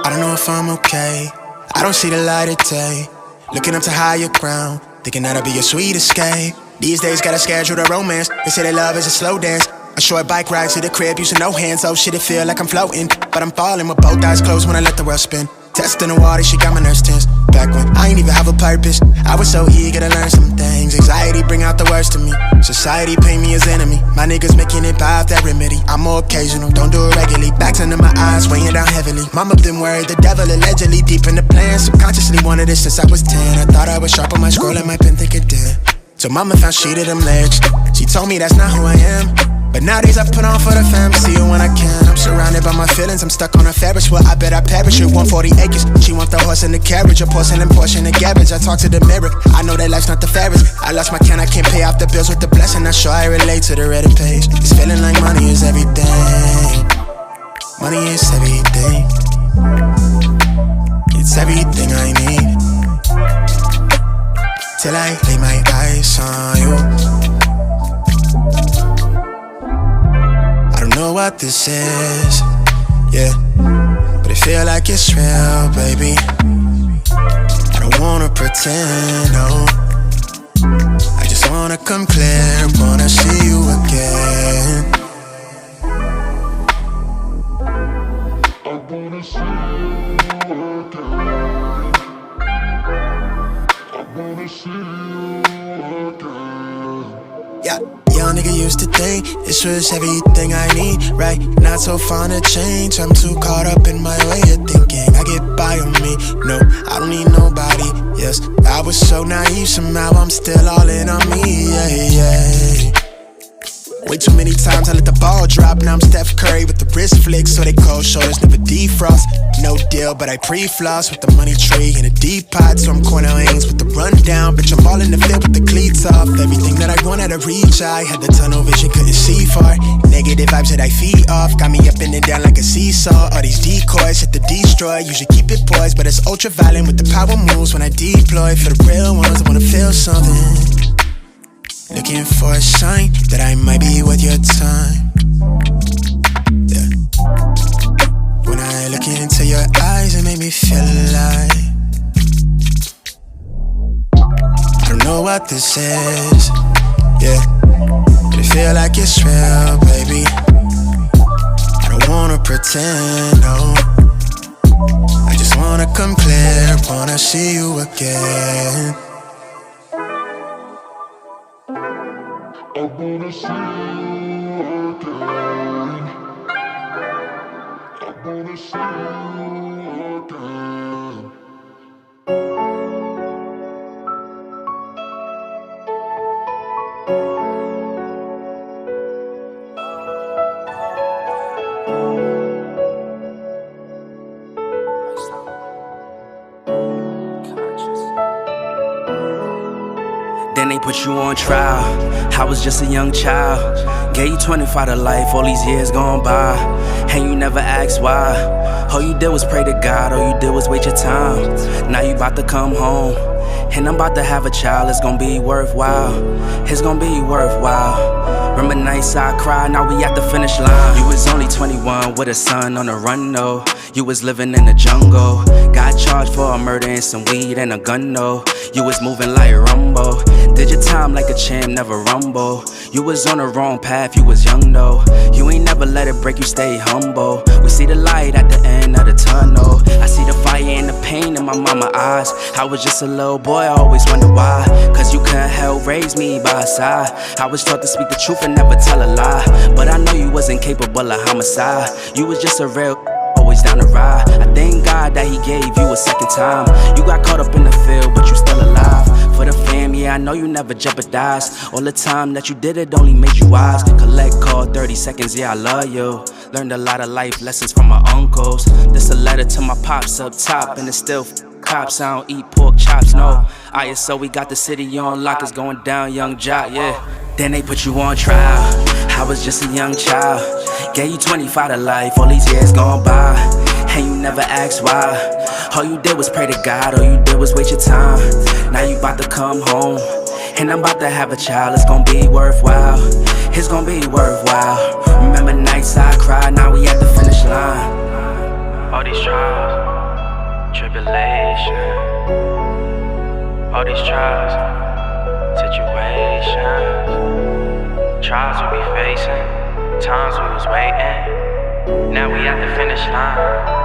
I don't know if I'm okay. I don't see the light of day. Looking up to higher ground, thinking that'll be a sweet escape. These days gotta schedule the romance. They say that love is a slow dance. A short bike ride to the crib using no hands. Oh shit, it feel like I'm floating, but I'm falling with both eyes closed when I let the world spin. Testing the water, she got my nerves tense. Back when I ain't even have a purpose, I was so eager to learn some things. Anxiety bring out the worst in me. Society paint me as enemy. My niggas making it by that remedy. I'm more occasional, don't do it regularly. Backs under my eyes, weighing down heavily. Mama been worried, the devil allegedly deep in the plan. Subconsciously wanted it since I was 10. I thought I was sharp on my scroll and my pen thinking dead. So mama found shit of them legs. She told me that's not who I am. But nowadays I put on for the fam, see you when I can. I'm surrounded by my feelings, I'm stuck on a Ferris wheel. I bet I perish with 140 acres. She want the horse and the carriage, a porcelain portion of garbage. I talk to the mirror, I know that life's not the fairest. I lost my can, I can't pay off the bills with the blessing. I'm sure I relate to the Reddit page. It's feeling like money is everything. Money is everything. It's everything I need. Till I lay my eyes on you. I don't know what this is, yeah, but it feel like it's real, baby. I don't wanna pretend, no. I just wanna come clear, wanna see you again. I wanna see you again. I wanna see you again. Yeah. Young nigga used to think this was everything I need. Right, not so fond of change. I'm too caught up in my way of thinking I get by on me. No, I don't need nobody. Yes, I was so naive. Somehow I'm still all in on me. Yeah, yeah. Way too many times I let the ball drop. Now I'm Steph Curry with the wrist flick, so they cold shoulders never defrost. No deal, but I pre-floss with the money tree in a deep pot. So I'm Cornell Ains with the rundown. Bitch, I'm all in the field with the cleats off. Everything that I want out of reach, I had the tunnel vision, couldn't see far. Negative vibes that I feed off got me up and then down like a seesaw. All these decoys hit the destroy. Usually keep it poised, but it's ultra violent with the power moves when I deploy. For the real ones, I wanna feel something. Looking for a sign that I might be worth your time. Yeah. When I look into your eyes, it make me feel alive. I don't know what this is, yeah, but it feel like it's real, baby. I don't wanna pretend, no. I just wanna come clear, wanna see you again. I wanna see you again. I wanna see you again. Then they put you on trial. I was just a young child. Gave you 25 to life, all these years gone by. And you never asked why. All you did was pray to God, all you did was wait your time. Now you about to come home, and I'm about to have a child. It's gonna be worthwhile. It's gonna be worthwhile. Remember nights I cried, now we at the finish line. You was only 21 with a son on the run, though. You was living in the jungle. Got charged for a murder and some weed and a gun, though. You was moving like Rumbo. Did your time like a champ, never rumble. You was on the wrong path, you was young, though. You ain't never let it break you, stay humble. We see the light at the end of the tunnel. I see the fire and the pain in my mama's eyes. I was just a little boy, I always wondered why. Cause you couldn't help raise me by your side. I was taught to speak the truth and never tell a lie. But I know you wasn't capable of homicide. You was just a real always down the ride. I thank God that he gave you a second time. You got caught up in the field, but you still alive. For the fam, yeah, I know you never jeopardized. All the time that you did it only made you wise. Collect call 30 seconds, yeah, I love you. Learned a lot of life lessons from my uncles. This a letter to my pops up top, and it's still cops. I don't eat pork chops, no. ISO, we got the city on lock, it's going down, young jock, yeah. Then they put you on trial. I was just a young child. Gave you 25 to life, all these years gone by. And you never asked why. All you did was pray to God, all you did was wait your time. Now you about to come home, and I'm about to have a child. It's gonna be worthwhile. It's gonna be worthwhile. Remember nights I cried, now we at the finish line. All these trials. trials, situations, trials we be facing, times we was waiting. Now we at the finish line.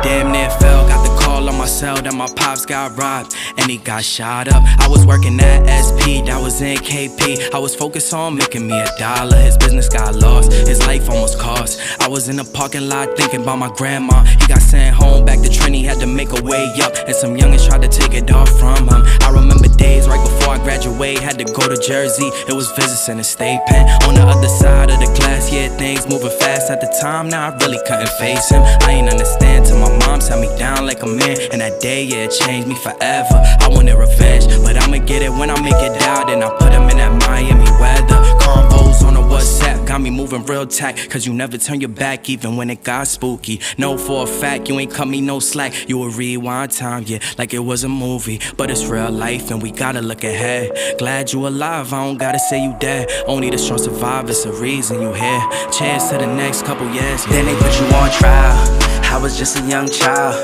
Damn near fell, got the call on my cell that my pops got robbed and he got shot up. I was working at SP, that was in KP. I was focused on making me $1. His business got lost, his life almost cost. I was in the parking lot thinking about my grandma. He got sent home back to Trinity, had to make a way up, and some youngins tried to take it off from him. I remember days right before I graduated, had to go to Jersey. It was visits in the state pen. On the other side of the glass, yeah, things moving fast at the time. Now I really couldn't face him. I ain't understand till my mom sat me down like a man, and that day, yeah, it changed me forever. I wanted revenge, but I'ma get it when I make it out. And I put him in that Miami weather. Combos on the WhatsApp got me moving real tight, cause you never turn your back even when it got spooky. Know for a fact you ain't cut me no slack. You would rewind time, yeah, like it was a movie. But it's real life and we gotta look ahead. Glad you alive, I don't gotta say you dead. Only the strong survive, it's a reason you here. Cheers to the next couple years, yeah. Then they put you on trial. I was just a young child.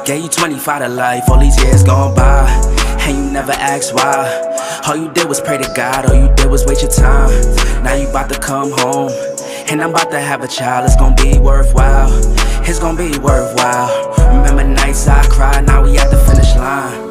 Gave you 25 to life, all these years gone by, and you never asked why. All you did was pray to God, all you did was wait your time. Now you about to come home, and I'm about to have a child. It's gonna be worthwhile, it's gonna be worthwhile. Remember nights I cried, now we at the finish line.